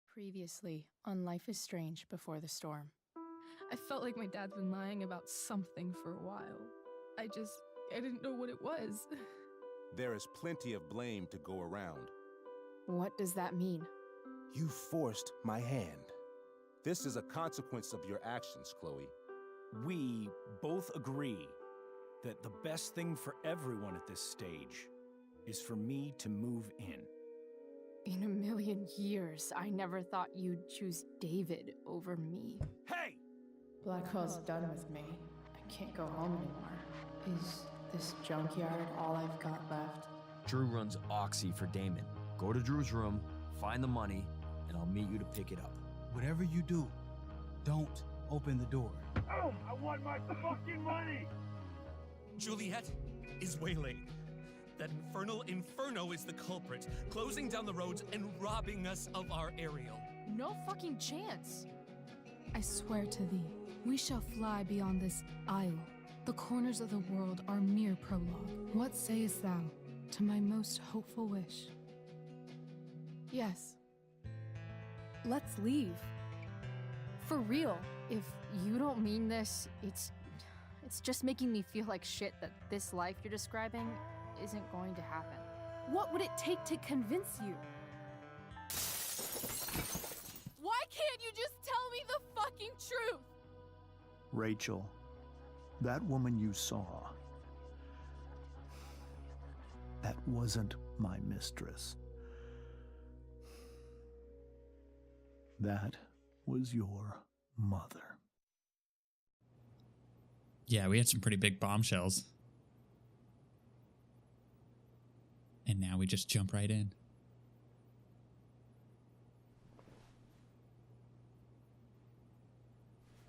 Previously on Life is Strange Before the Storm. I felt like my dad's been lying about something for a while. I didn't know what it was. There is plenty of blame to go around. What does that mean? You forced my hand. This is a consequence of your actions, Chloe. We both agree that the best thing for everyone at this stage is for me to move in. In a million years, I never thought you'd choose David over me. Hey! Blackwell's done with me. I can't go home anymore. Is this junkyard all I've got left? Drew runs Oxy for Damon. Go to Drew's room, find the money, and I'll meet you to pick it up. Whatever you do, don't open the door. Oh, I want my fucking money! Juliet is waylaid. That infernal Inferno is the culprit, closing down the roads and robbing us of our aerial. No fucking chance. I swear to thee, we shall fly beyond this isle. The corners of the world are mere prologue. What sayest thou to my most hopeful wish? Yes. Let's leave. For real. If you don't mean this, it's just making me feel like shit that this life you're describing isn't going to happen. What would it take to convince you? Why can't you just tell me the fucking truth? Rachel, that woman you saw, that wasn't my mistress. That was your mother. Yeah, we had some pretty big bombshells. And now we just jump right in.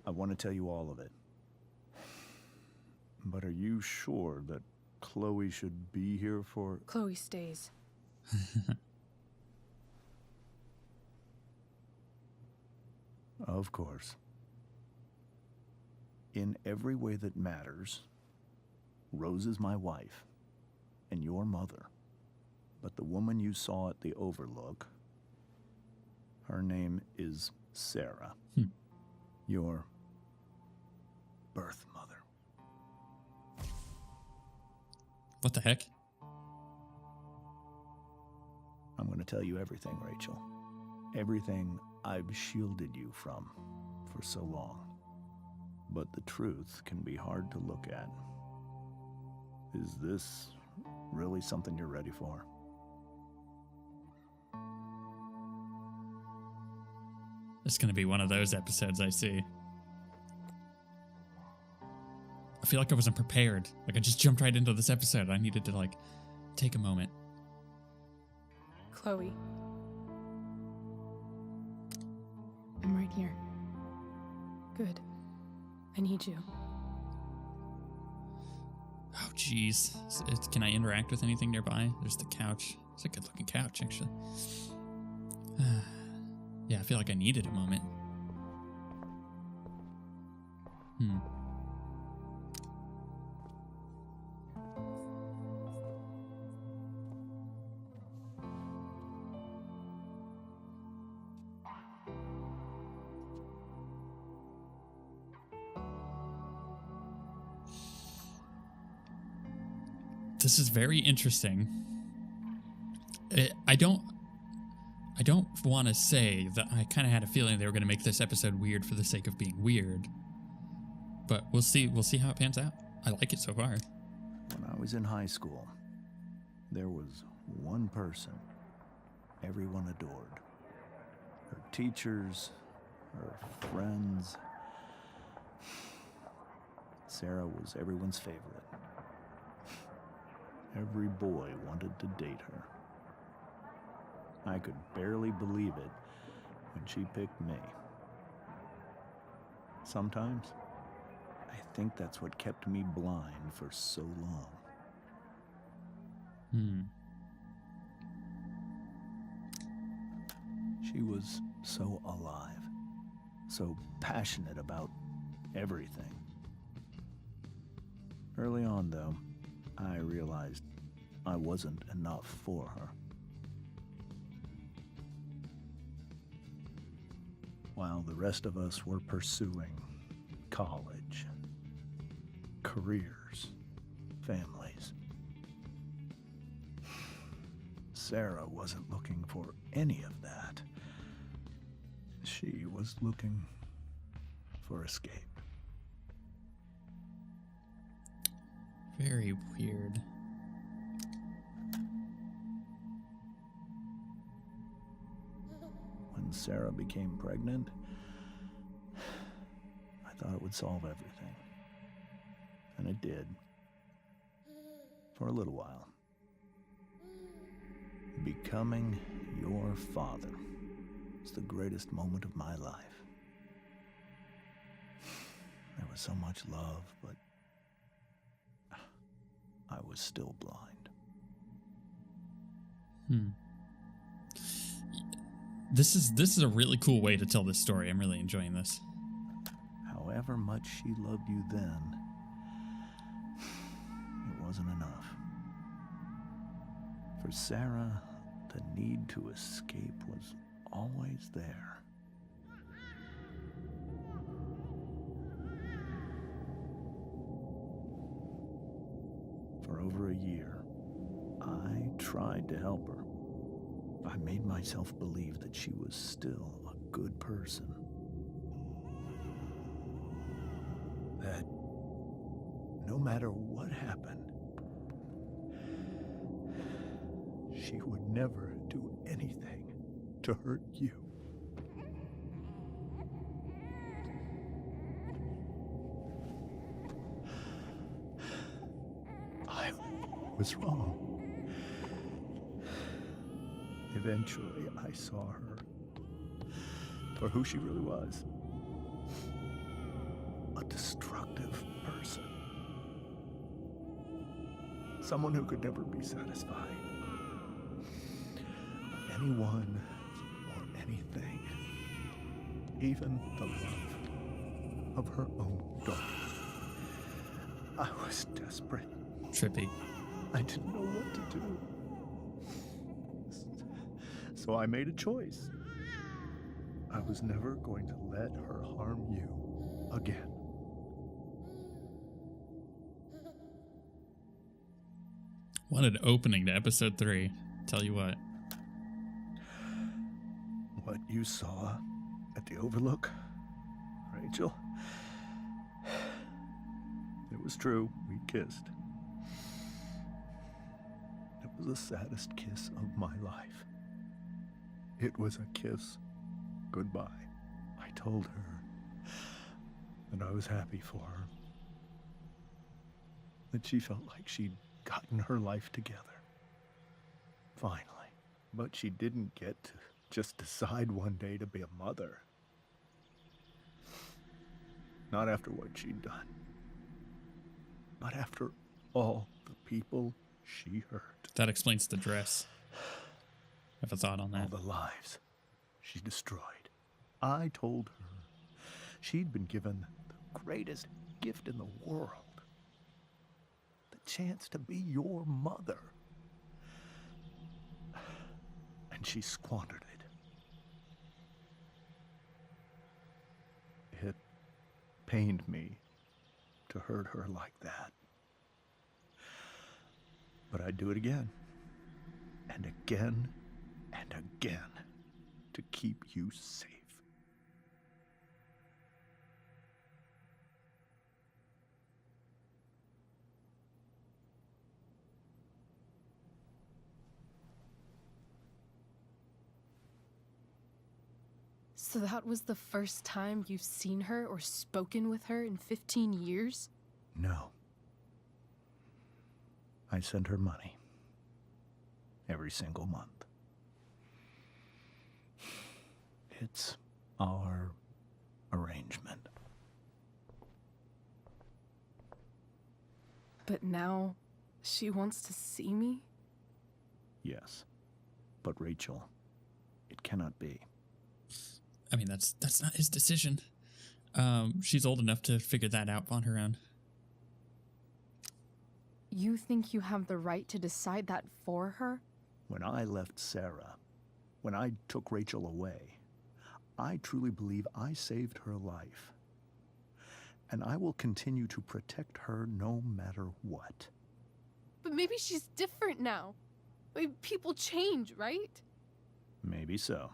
I want to tell you all of it. But are you sure that Chloe should be here for... Chloe stays. Of course. In every way that matters, Rose is my wife and your mother. But the woman you saw at the Overlook, her name is Sarah. Your birth mother. What the heck? I'm going to tell you everything, Rachel. Everything I've shielded you from for so long. But the truth can be hard to look at. Is this really something you're ready for? It's going to be one of those episodes I see. I feel like I wasn't prepared. Like I just jumped right into this episode. I needed to take a moment. Chloe. I'm right here. Good. I need you. Oh, jeez. Can I interact with anything nearby? There's the couch. It's a good-looking couch, actually. Yeah, I feel like I needed a moment. This is very interesting. I don't want to say that I kind of had a feeling they were going to make this episode weird for the sake of being weird. But we'll see how it pans out. I like it so far. When I was in high school, there was one person everyone adored. Her teachers, her friends. Sarah was everyone's favorite. Every boy wanted to date her. I could barely believe it when she picked me. Sometimes, I think that's what kept me blind for so long. She was so alive, so passionate about everything. Early on, though, I realized I wasn't enough for her. While the rest of us were pursuing college, careers, families, Sarah wasn't looking for any of that. She was looking for escape. Very weird. When Sarah became pregnant, I thought it would solve everything. And it did. For a little while. Becoming your father was the greatest moment of my life. There was so much love, but I was still blind. This is a really cool way to tell this story. I'm really enjoying this. However much she loved you then, it wasn't enough. For Sarah, the need to escape was always there. For over a year, I tried to help her. I made myself believe that she was still a good person. That no matter what happened, she would never do anything to hurt you. I was wrong. Eventually, I saw her for who she really was. A destructive person. Someone who could never be satisfied. Anyone or anything. Even the love of her own daughter. I was desperate. Trippy. I didn't know what to do. So I made a choice. I was never going to let her harm you again. What an opening to episode 3. Tell you what. What you saw at the Overlook, Rachel, it was true. We kissed. It was the saddest kiss of my life. It was a kiss goodbye. I told her that I was happy for her. That she felt like she'd gotten her life together. Finally. But she didn't get to just decide one day to be a mother. Not after what she'd done. But after all the people she hurt. That explains the dress. I have a thought on that. All the lives she destroyed. I told her she'd been given the greatest gift in the world. The chance to be your mother. And she squandered it. It pained me to hurt her like that. But I'd do it again. And again. And again, to keep you safe. So that was the first time you've seen her or spoken with her in 15 years? No. I send her money. Every single month. It's our arrangement. But now, she wants to see me? Yes. But Rachel, it cannot be. I mean, that's not his decision. She's old enough to figure that out on her own. You think you have the right to decide that for her? When I left Sarah, when I took Rachel away, I truly believe I saved her life. And I will continue to protect her no matter what. But maybe she's different now. I mean, people change, right? Maybe so.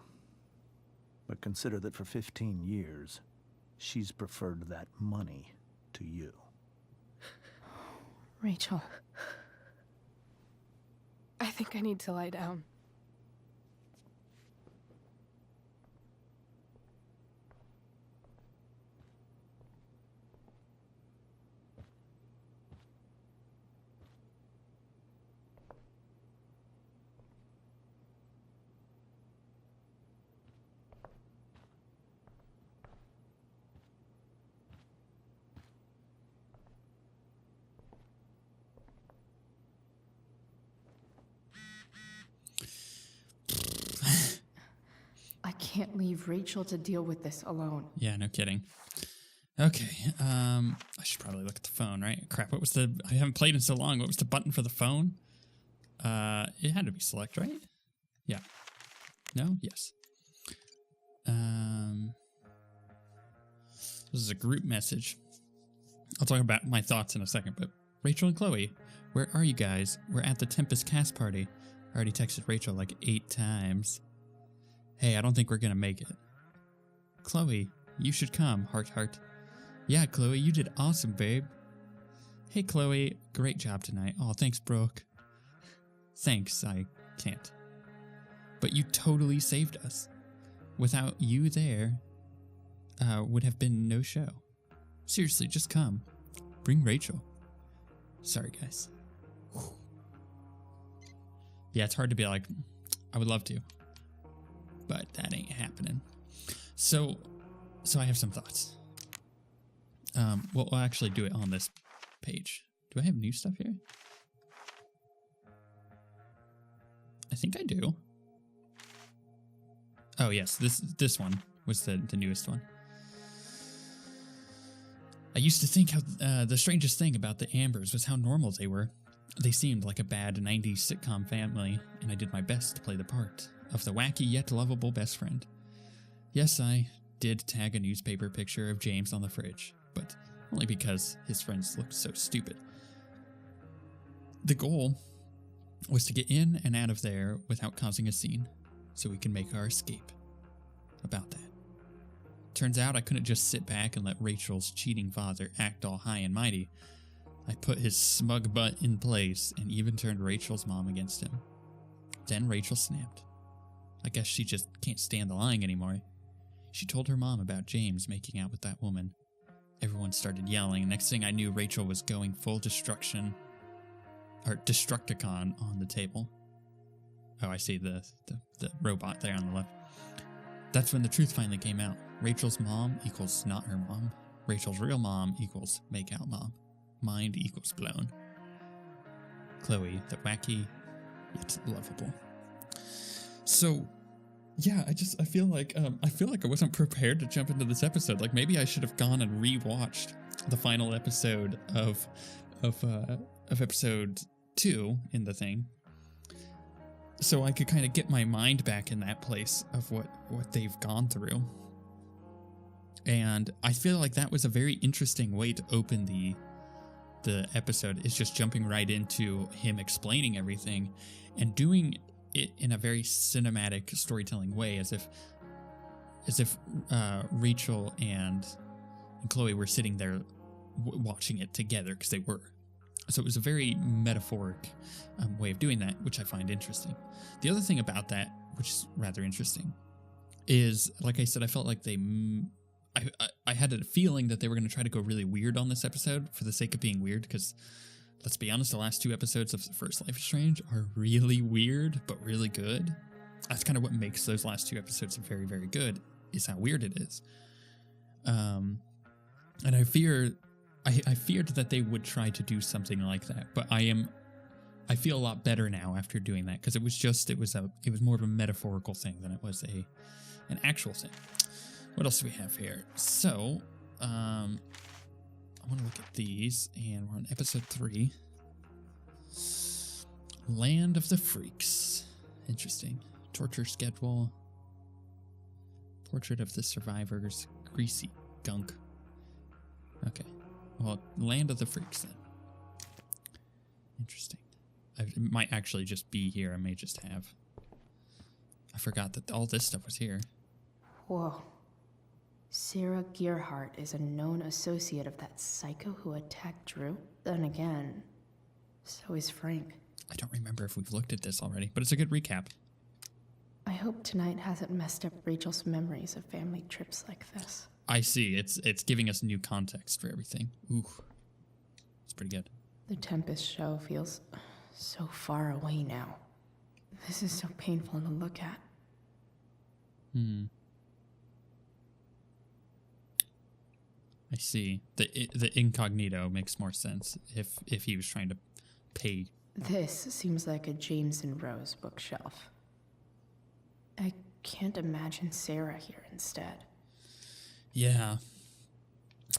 But consider that for 15 years, she's preferred that money to you. Rachel. I think I need to lie down. I can't leave Rachel to deal with this alone. Yeah, no kidding. Okay, I should probably look at the phone, right? Crap, what was the... I haven't played in so long. What was the button for the phone? It had to be select, right? Yeah. No? Yes. This is a group message. I'll talk about my thoughts in a second, but Rachel and Chloe, where are you guys? We're at the Tempest cast party. I already texted Rachel like 8 times. Hey, I don't think we're gonna make it. Chloe, you should come, heart heart. Yeah, Chloe, you did awesome, babe. Hey, Chloe, great job tonight. Oh, thanks, Brooke. Thanks, I can't. But you totally saved us. Without you there, would have been no show. Seriously, just come. Bring Rachel. Sorry, guys. Whew. Yeah, it's hard to be like, I would love to. But that ain't happening. So I have some thoughts. We'll actually do it on this page. Do I have new stuff here? I think I do. Oh yes, this one was the newest one. I used to think how the strangest thing about the Ambers was how normal they were. They seemed like a bad 90s sitcom family, and I did my best to play the part of the wacky yet lovable best friend. Yes, I did tag a newspaper picture of James on the fridge, but only because his friends looked so stupid. The goal was to get in and out of there without causing a scene, so we can make our escape. About that. Turns out I couldn't just sit back and let Rachel's cheating father act all high and mighty. I put his smug butt in place and even turned Rachel's mom against him. Then Rachel snapped. I guess she just can't stand the lying anymore. She told her mom about James making out with that woman. Everyone started yelling, and next thing I knew, Rachel was going full destruction, or Destructicon on the table. Oh, I see the robot there on the left. That's when the truth finally came out. Rachel's mom equals not her mom. Rachel's real mom equals make-out mom. Mind equals blown. Chloe, the wacky, yet lovable. So, yeah, I feel like I wasn't prepared to jump into this episode. Like maybe I should have gone and rewatched the final episode of episode 2 in the thing, so I could kind of get my mind back in that place of what they've gone through. And I feel like that was a very interesting way to open the episode, is just jumping right into him explaining everything and doing it in a very cinematic storytelling way, as if Rachel and Chloe were sitting there watching it together, because they were. So it was a very metaphoric way of doing that, which I find interesting. The other thing about that, which is rather interesting, is, like I said, I felt like I had a feeling that they were going to try to go really weird on this episode for the sake of being weird, because, let's be honest, the last 2 episodes of the first Life is Strange are really weird, but really good. That's kind of what makes those last 2 episodes very, very good, is how weird it is. And I feared that they would try to do something like that, but I feel a lot better now after doing that, because it was more of a metaphorical thing than it was an actual thing. What else do we have here? So, I want to look at these, and we're on episode 3. Land of the Freaks. Interesting. Torture schedule. Portrait of the survivors. Greasy gunk. Okay. Well, Land of the Freaks then. Interesting. It might actually just be here. I may just have. I forgot that all this stuff was here. Whoa. Sarah Gearhart is a known associate of that psycho who attacked Drew? Then again, so is Frank. I don't remember if we've looked at this already, but it's a good recap. I hope tonight hasn't messed up Rachel's memories of family trips like this. I see. It's giving us new context for everything. Ooh. It's pretty good. The Tempest show feels so far away now. This is so painful to look at. I see. The incognito makes more sense if he was trying to pay. This seems like a James and Rose bookshelf. I can't imagine Sarah here instead. Yeah.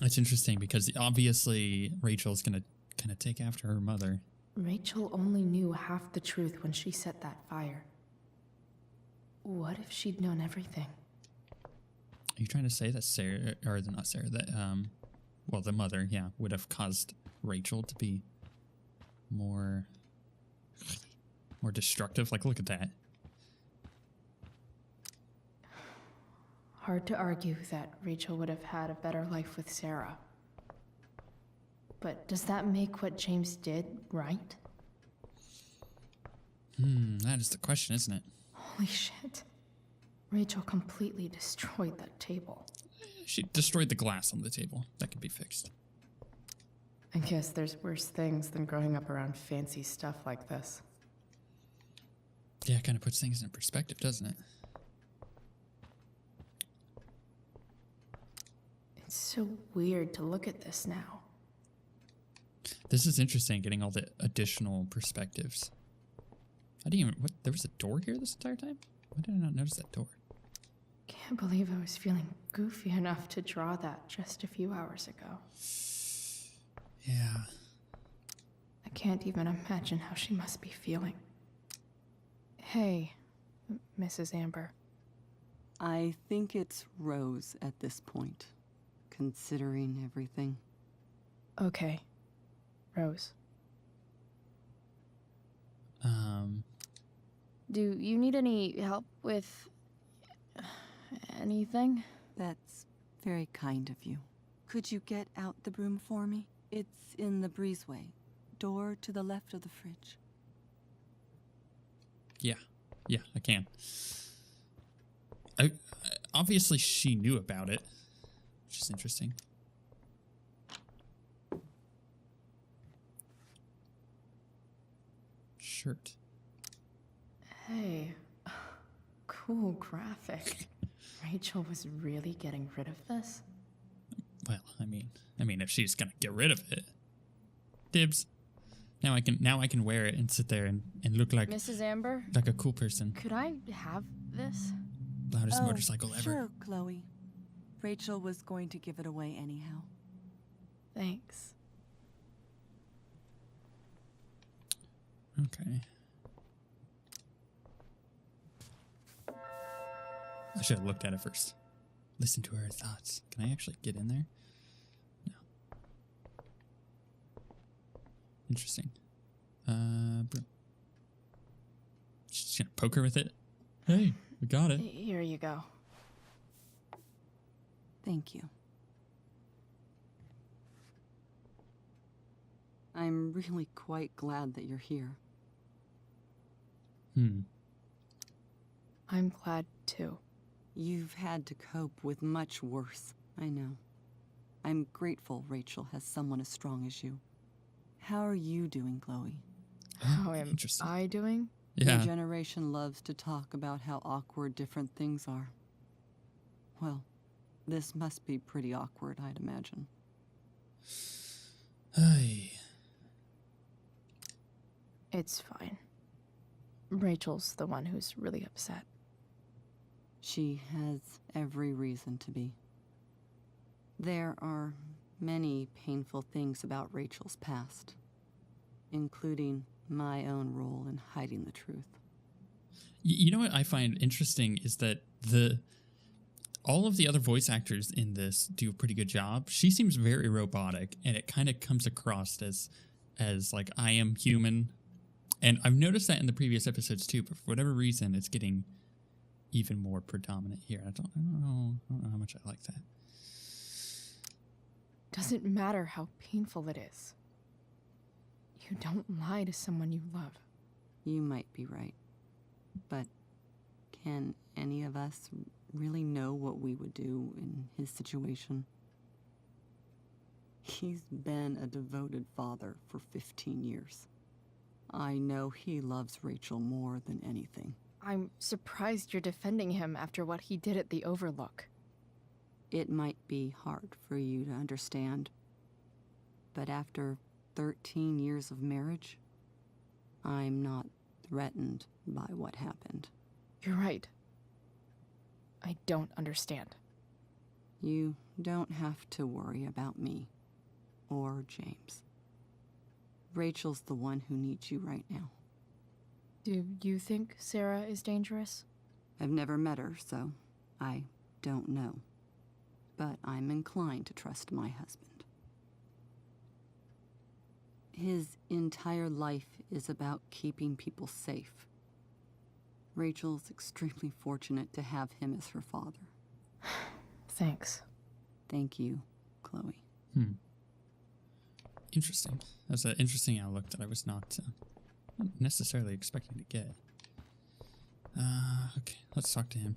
It's interesting because obviously Rachel's going to kind of take after her mother. Rachel only knew half the truth when she set that fire. What if she'd known everything? Are you trying to say that Sarah, or not Sarah, that, well, the mother, yeah, would have caused Rachel to be more destructive? Like, look at that. Hard to argue that Rachel would have had a better life with Sarah. But does that make what James did right? That is the question, isn't it? Holy shit. Rachel completely destroyed that table. She destroyed the glass on the table. That could be fixed. I guess there's worse things than growing up around fancy stuff like this. Yeah, it kind of puts things in perspective, doesn't it? It's so weird to look at this now. This is interesting, getting all the additional perspectives. I didn't even... What? There was a door here this entire time? Why did I not notice that door? Can't believe I was feeling goofy enough to draw that just a few hours ago. Yeah. I can't even imagine how she must be feeling. Hey, Mrs. Amber. I think it's Rose at this point, considering everything. Okay. Rose. Do you need any help with anything? That's very kind of you. Could you get out the broom for me? It's in the breezeway. Door to the left of the fridge. Yeah, I can. Obviously she knew about it, which is interesting. Shirt. Hey, cool graphic. Rachel was really getting rid of this? Well, I mean, if she's gonna get rid of it, dibs. Now I can wear it and sit there and look like Mrs. Amber? like a cool person. Could I have this? Loudest motorcycle ever. Sure, Chloe. Rachel was going to give it away anyhow. Thanks. Okay. I should have looked at it first. Listen to her thoughts. Can I actually get in there? No. Interesting. Broom. She's gonna poke her with it. Hey, we got it. Here you go. Thank you. I'm really quite glad that you're here. I'm glad too. You've had to cope with much worse, I know. I'm grateful Rachel has someone as strong as you. How are you doing, Chloe? How am I doing? Yeah. Your generation loves to talk about how awkward different things are. Well, this must be pretty awkward, I'd imagine. Hey. It's fine. Rachel's the one who's really upset. She has every reason to be. There are many painful things about Rachel's past, including my own role in hiding the truth. You know what I find interesting is that all of the other voice actors in this do a pretty good job. She seems very robotic, and it kind of comes across as like, I am human. And I've noticed that in the previous episodes too, but for whatever reason, it's getting even more predominant here. I don't know how much I like that. Doesn't matter how painful it is. You don't lie to someone you love. You might be right. But can any of us really know what we would do in his situation? He's been a devoted father for 15 years. I know he loves Rachel more than anything. I'm surprised you're defending him after what he did at the Overlook. It might be hard for you to understand, but after 13 years of marriage, I'm not threatened by what happened. You're right. I don't understand. You don't have to worry about me or James. Rachel's the one who needs you right now. Do you think Sarah is dangerous? I've never met her, so I don't know. But I'm inclined to trust my husband. His entire life is about keeping people safe. Rachel's extremely fortunate to have him as her father. Thanks. Thank you, Chloe. Interesting. That's an interesting outlook that I was not necessarily expecting to get. Okay, let's talk to him.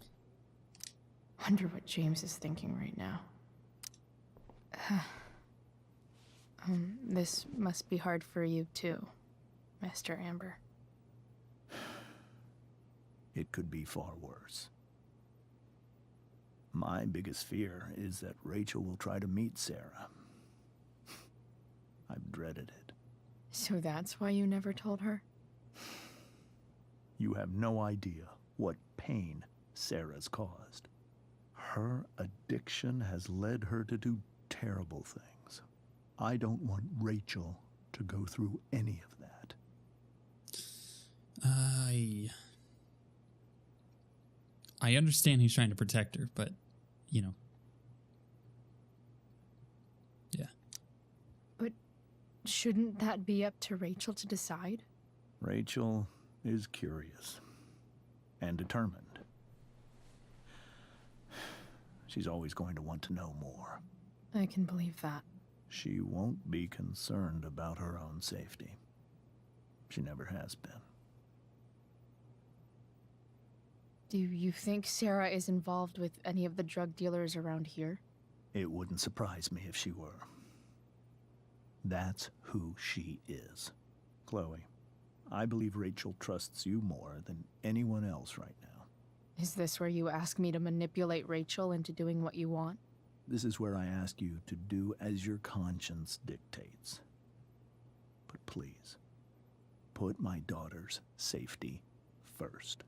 Wonder what James is thinking right now. This must be hard for you too, Master Amber. It could be far worse. My biggest fear is that Rachel will try to meet Sarah. I've dreaded it. So that's why you never told her? You have no idea what pain Sarah's caused. Her addiction has led her to do terrible things. I don't want Rachel to go through any of that. I understand he's trying to protect her, but, you know. Yeah. But shouldn't that be up to Rachel to decide? Rachel is curious and determined. She's always going to want to know more. I can believe that. She won't be concerned about her own safety. She never has been. Do you think Sarah is involved with any of the drug dealers around here? It wouldn't surprise me if she were. That's who she is. Chloe, I believe Rachel trusts you more than anyone else right now. Is this where you ask me to manipulate Rachel into doing what you want? This is where I ask you to do as your conscience dictates. But please, put my daughter's safety first.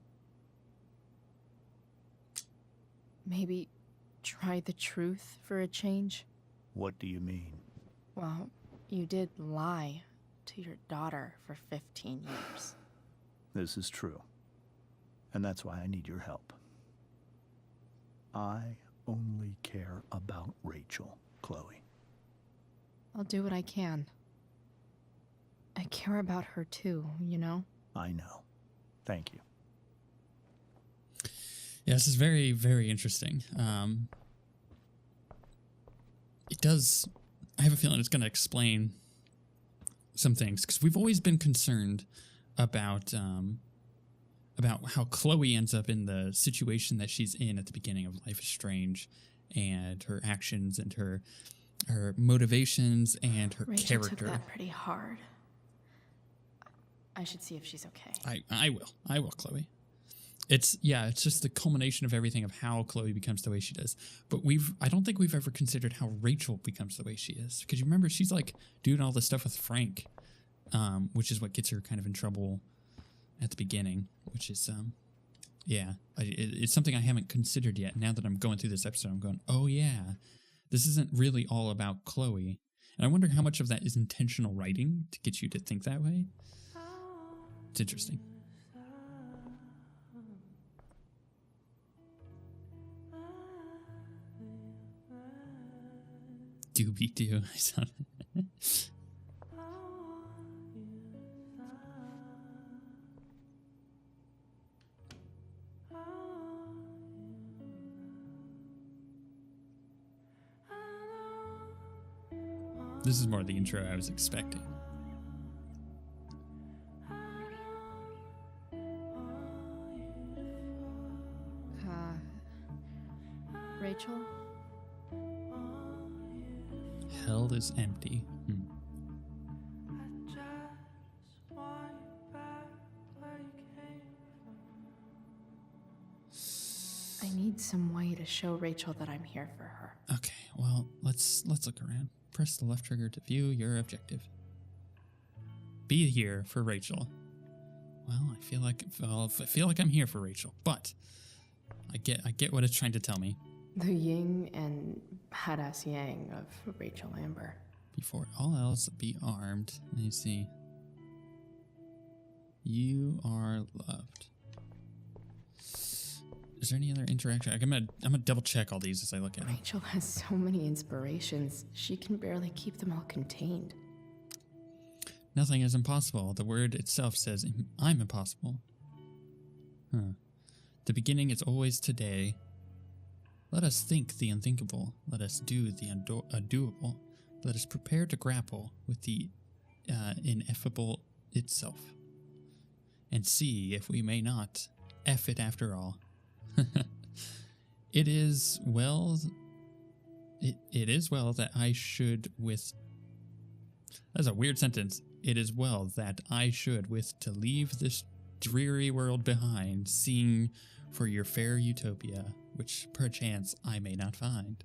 Maybe try the truth for a change? What do you mean? Well, you did lie to your daughter for 15 years. This is true. And that's why I need your help. I only care about Rachel, Chloe. I'll do what I can. I care about her too, you know? I know. Thank you. Yeah, this is very, very interesting. It does... I have a feeling it's going to explain some things, because we've always been concerned about how Chloe ends up in the situation that she's in at the beginning of Life is Strange, and her actions and her motivations and her Rachel character. Took that pretty hard. I should see if she's okay. I will, Chloe. It's just the culmination of everything of how Chloe becomes the way she does. But I don't think we've ever considered how Rachel becomes the way she is. Because you remember, she's like doing all this stuff with Frank, which is what gets her kind of in trouble at the beginning, which is, it's something I haven't considered yet. Now that I'm going through this episode, I'm going, oh yeah, this isn't really all about Chloe. And I wonder how much of that is intentional writing to get you to think that way. It's interesting. Doobie doo. This is more the intro I was expecting. Rachel? Hell is empty. I need some way to show Rachel that I'm here for her. Okay, well, let's look around. Press the left trigger to view your objective. Be here for Rachel. Well, I feel like I'm here for Rachel, but I get what it's trying to tell me. The yin and badass yang of Rachel Amber. Before all else, be armed. Let me see. You are loved. Is there any other interaction? I'm gonna double check all these as I look at them. Rachel has so many inspirations. She can barely keep them all contained. Nothing is impossible. The word itself says I'm impossible. The beginning is always today. Let us think the unthinkable. Let us do the undoable. Let us prepare to grapple with the ineffable itself. And see if we may not F it after all. It is well that I should with... That's a weird sentence. It is well that I should with to leave this dreary world behind, seeing for your fair utopia, which perchance I may not find.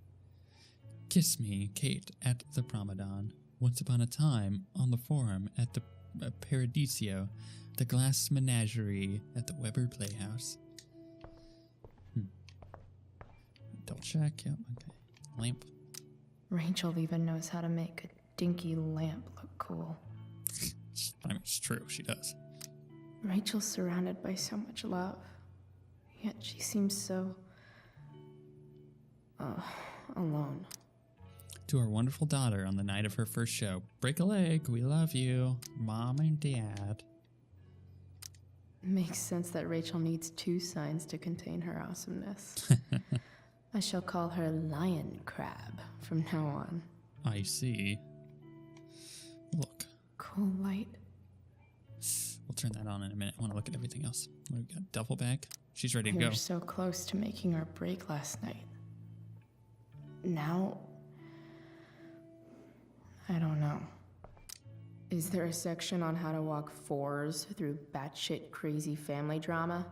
Kiss me, Kate, at the Promenade, once upon a time on the Forum, at the Paradiso, the Glass Menagerie, at the Weber Playhouse. Double check, yep, okay. Lamp. Rachel even knows how to make a dinky lamp look cool. I mean, it's true, she does. Rachel's surrounded by so much love, yet she seems so... alone. To our wonderful daughter on the night of her first show, break a leg, we love you, Mom and Dad. Makes sense that Rachel needs two signs to contain her awesomeness. I shall call her Lion Crab from now on. I see. Look. Cool light. We'll turn that on in a minute. I want to look at everything else. What do we got? Duffel bag? She's ready to We go. were so close to making our break last night. Now... I don't know. Is there a section on how to walk fours through batshit crazy family drama?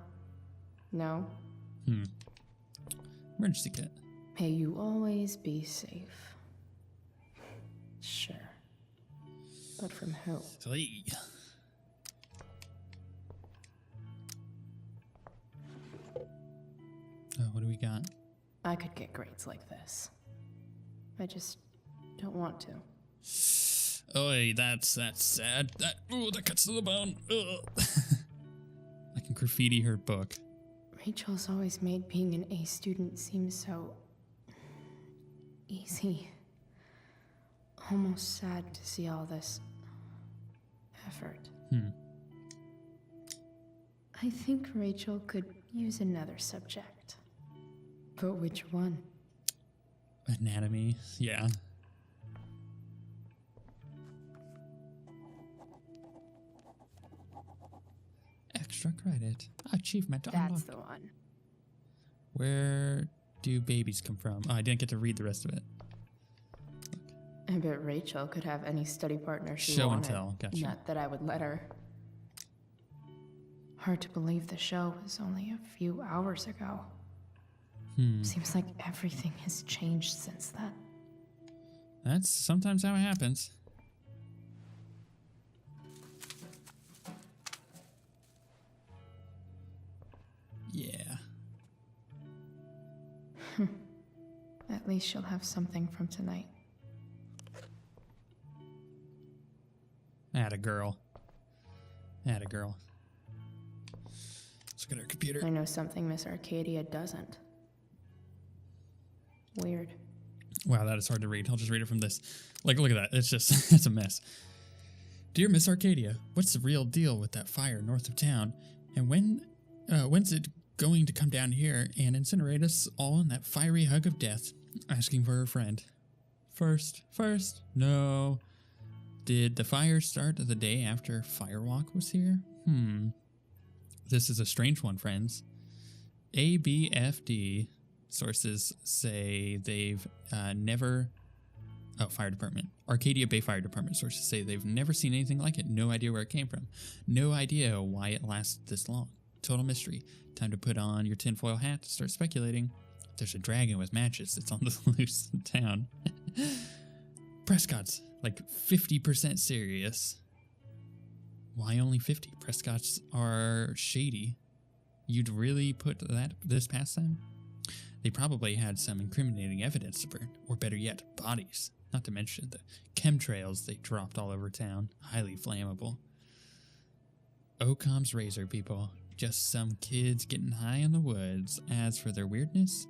No? Emergency kit. May you always be safe. Sure. But from who? Hey. Oh, what do we got? I could get grades like this. I just don't want to. Oy, that's sad. That cuts to the bone. I can graffiti her book. Rachel's always made being an A student seem so... easy. Almost sad to see all this... effort. I think Rachel could use another subject. But which one? Anatomy, yeah. Extra credit. Achievement unlocked. That's the one. Where do babies come from? Oh, I didn't get to read the rest of it. I bet Rachel could have any study partner she Show wanted. and tell, gotcha. Not that I would let her. Hard to believe the show was only a few hours ago. Seems like everything has changed since then. That's sometimes how it happens. Yeah. At least she'll have something from tonight. Atta girl. Look at our computer. I know something Miss Arcadia doesn't. Weird. Wow, that is hard to read. I'll just read it from this. Like, look at that. It's just, it's a mess. Dear Miss Arcadia, what's the real deal with that fire north of town? And when's it going to come down here and incinerate us all in that fiery hug of death? Asking for her friend. First, no. Did the fire start the day after Firewalk was here? This is a strange one, friends. ABFD sources say they've never... Oh, fire department. Arcadia Bay Fire Department sources say they've never seen anything like it. No idea where it came from. No idea why it lasted this long. Total mystery. Time to put on your tinfoil hat to start speculating. There's a dragon with matches that's on the loose in town. Prescott's like 50% serious. Why only 50? Prescott's are shady. You'd really put this past them? They probably had some incriminating evidence to burn, or better yet, bodies. Not to mention the chemtrails they dropped all over town. Highly flammable. OCOM's razor, people. Just some kids getting high in the woods. As for their weirdness,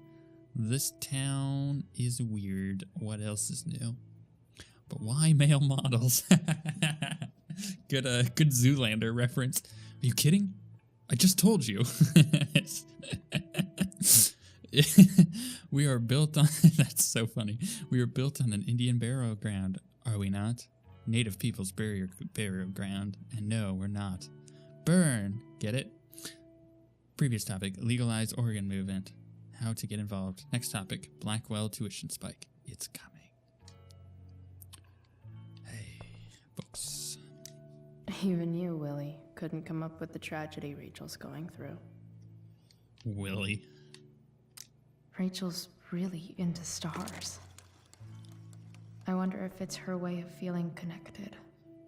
this town is weird. What else is new? But why male models? Good Zoolander reference. Are you kidding? I just told you. We are built on... That's so funny. We are built on an Indian burial ground, are we not? Native people's burial ground. And no, we're not. Burn. Get it? Previous topic, legalize organ movement. How to get involved. Next topic, Blackwell tuition spike. It's coming. Hey, books. Even you, Willie, couldn't come up with the tragedy Rachel's going through. Willie. Rachel's really into stars. I wonder if it's her way of feeling connected.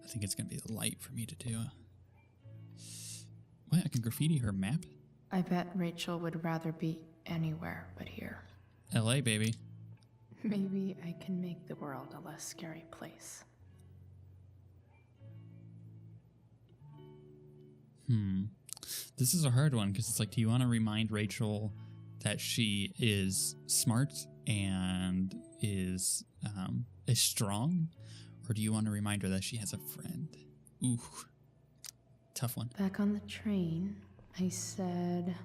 I think it's going to be the light for me to do. What? I can graffiti her map? I bet Rachel would rather be anywhere but here. LA, baby. Maybe I can make the world a less scary place. This is a hard one because it's like, do you want to remind Rachel that she is smart and is strong, or do you want to remind her that she has a friend? Ooh, tough one. Back on the train, I said...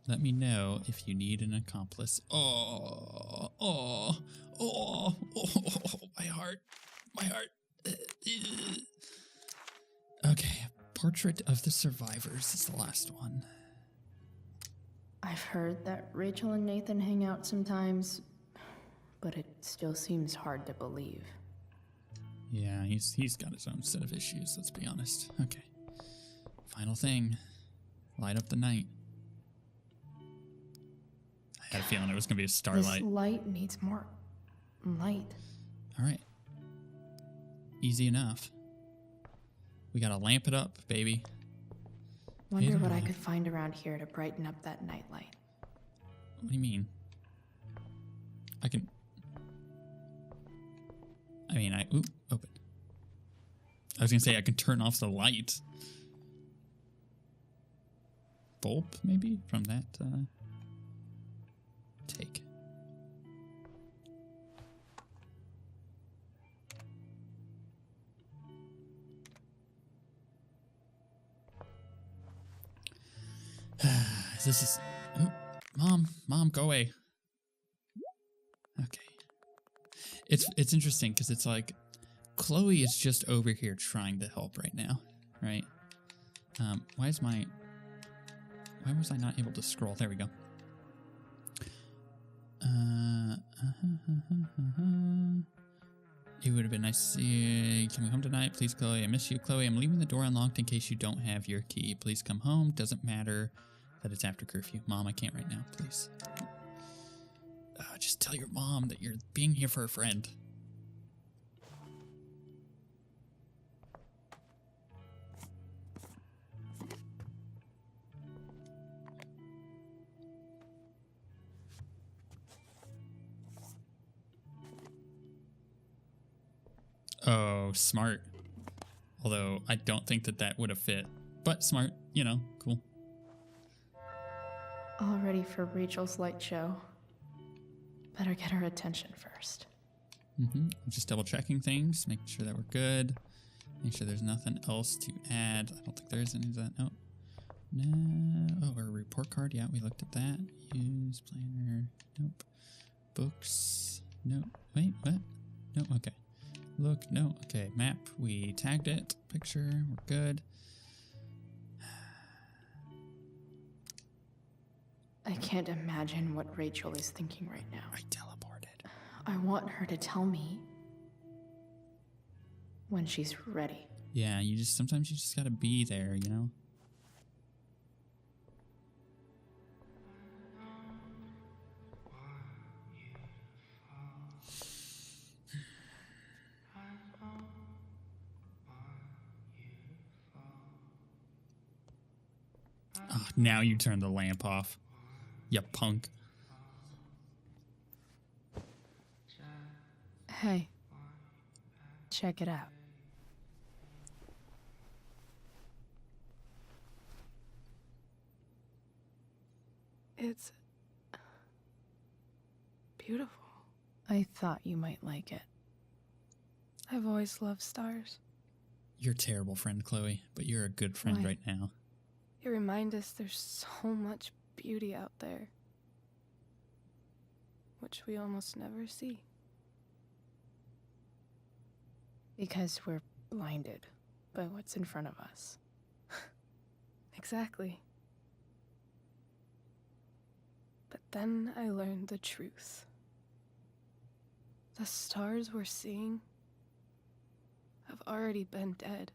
Let me know if you need an accomplice. Oh, my heart. Okay, Portrait of the Survivors is the last one. I've heard that Rachel and Nathan hang out sometimes, but it still seems hard to believe. Yeah, he's got his own set of issues, let's be honest. Okay. Final thing. Light up the night. I had a feeling it was going to be a starlight. This light needs more light. All right. Easy enough. We got to lamp it up, baby. Wonder what I could find around here to brighten up that nightlight. What do you mean? Open. I was going to say I can turn off the light. Bulb, maybe, from that take. This is... Oh, Mom, go away. Okay. It's interesting because it's like Chloe is just over here trying to help right now, right? Why was I not able to scroll? There we go. It would have been nice to see you. Can we home tonight? Please, Chloe. I miss you. Chloe, I'm leaving the door unlocked in case you don't have your key. Please come home. Doesn't matter that it's after curfew. Mom, I can't right now. Please. Just tell your mom that you're being here for a friend. Oh, smart. Although I don't think that that would have fit. But smart, you know, cool. All ready for Rachel's light show. Better get her attention first. Just double checking things, making sure that we're good. Make sure there's nothing else to add. I don't think there is any of that. Oh, no. Oh, our report card. Yeah, we looked at that. Use planner. Nope. Books. No. Wait, what? No, okay. Look, no. Okay, map. We tagged it. Picture. We're good. I can't imagine what Rachel is thinking right now. I teleported. I want her to tell me when she's ready. Yeah, sometimes you just gotta be there, you know? Oh, now you turn the lamp off. You punk. Hey, check it out. It's beautiful. I thought you might like it. I've always loved stars. You're a terrible friend, Chloe, but you're a good friend Why? right now. They remind us there's so much beauty out there, which we almost never see. Because we're blinded by what's in front of us. Exactly. But then I learned the truth. The stars we're seeing have already been dead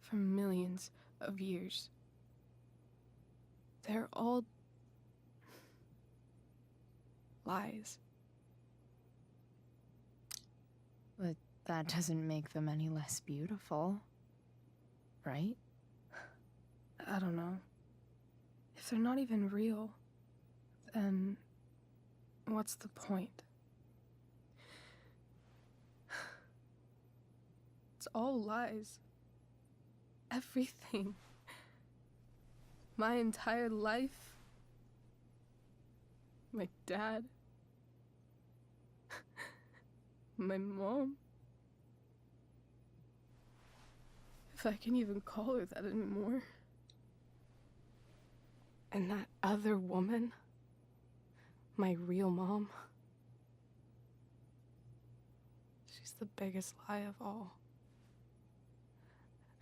for millions of years. They're all lies. But that doesn't make them any less beautiful, right? I don't know. If they're not even real, then what's the point? It's all lies. Everything. My entire life. My dad. My mom. If I can even call her that anymore. And that other woman. My real mom. She's the biggest lie of all.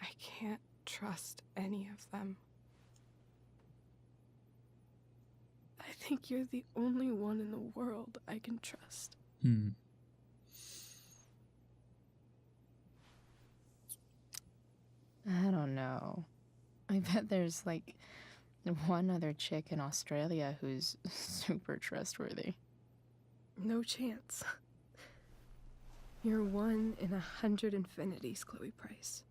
I can't trust any of them. I think you're the only one in the world I can trust. I don't know. I bet there's like one other chick in Australia who's super trustworthy. No chance. You're 1 in 100 infinities, Chloe Price.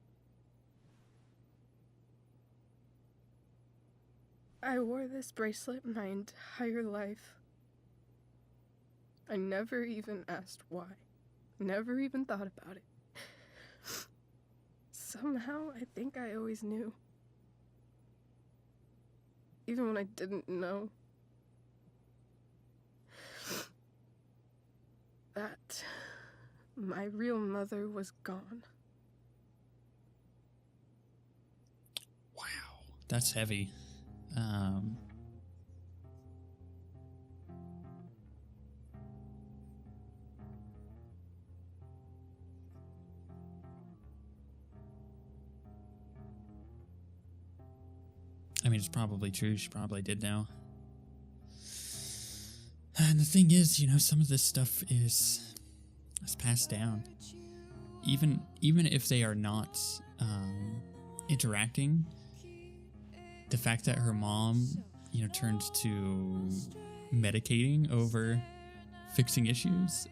I wore this bracelet my entire life. I never even asked why. Never even thought about it. Somehow, I think I always knew. Even when I didn't know. That my real mother was gone. Wow, that's heavy. I mean, it's probably true. She probably did know. And the thing is, you know, some of this stuff is passed down. Even if they are not interacting, the fact that her mom, you know, turned to medicating over fixing issues,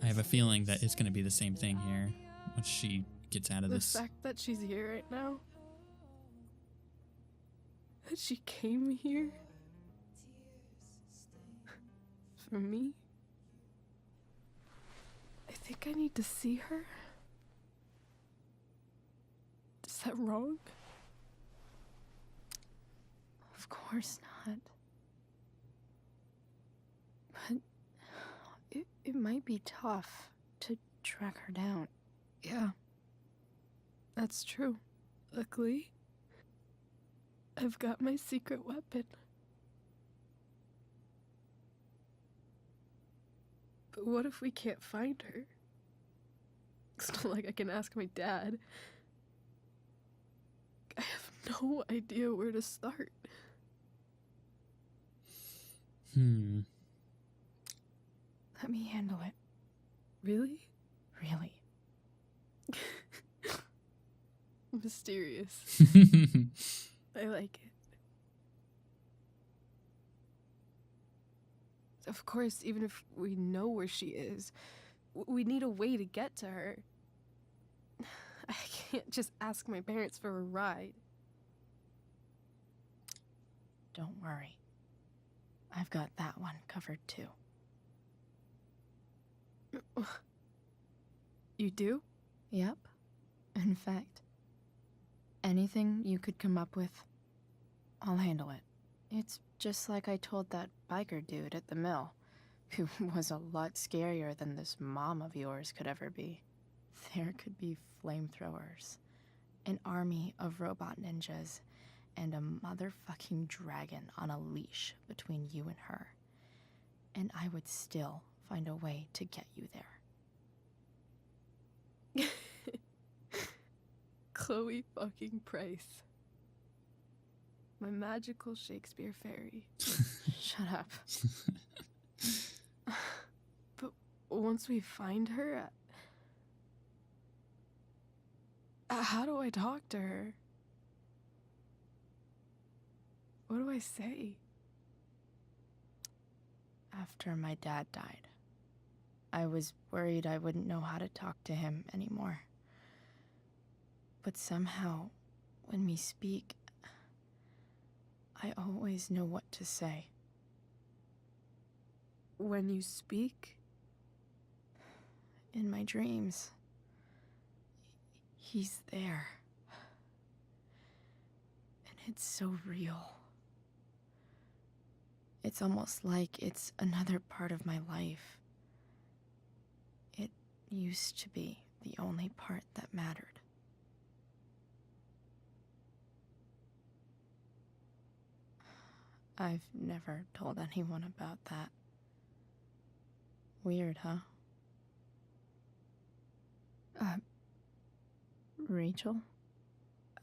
I have a feeling that it's going to be the same thing here once she gets out of this. The fact that she's here right now, that she came here for me, think I need to see her? Is that wrong? Of course not. But it might be tough to track her down. Yeah. That's true. Luckily, I've got my secret weapon. But what if we can't find her? It's not like I can ask my dad. I have no idea where to start. Let me handle it. Really? Really. Mysterious. I like it. Of course, even if we know where she is, we need a way to get to her. I can't just ask my parents for a ride. Don't worry. I've got that one covered too. You do? Yep. In fact, anything you could come up with, I'll handle it. It's just like I told that biker dude at the mill, who was a lot scarier than this mom of yours could ever be. There could be flamethrowers, an army of robot ninjas, and a motherfucking dragon on a leash between you and her. And I would still find a way to get you there. Chloe fucking Price. My magical Shakespeare fairy. Shut up. But once we find her, how do I talk to her? What do I say? After my dad died, I was worried I wouldn't know how to talk to him anymore. But somehow, when we speak, I always know what to say. When you speak? In my dreams. He's there. And it's so real. It's almost like it's another part of my life. It used to be the only part that mattered. I've never told anyone about that. Weird, huh? Rachel?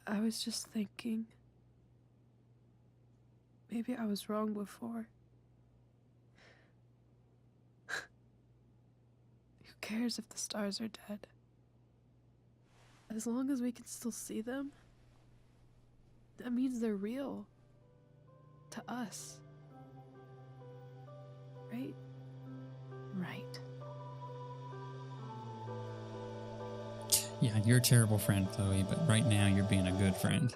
I was just thinking. Maybe I was wrong before. Who cares if the stars are dead? As long as we can still see them, that means they're real. To us. Right? Right. Yeah, you're a terrible friend, Chloe, but right now you're being a good friend.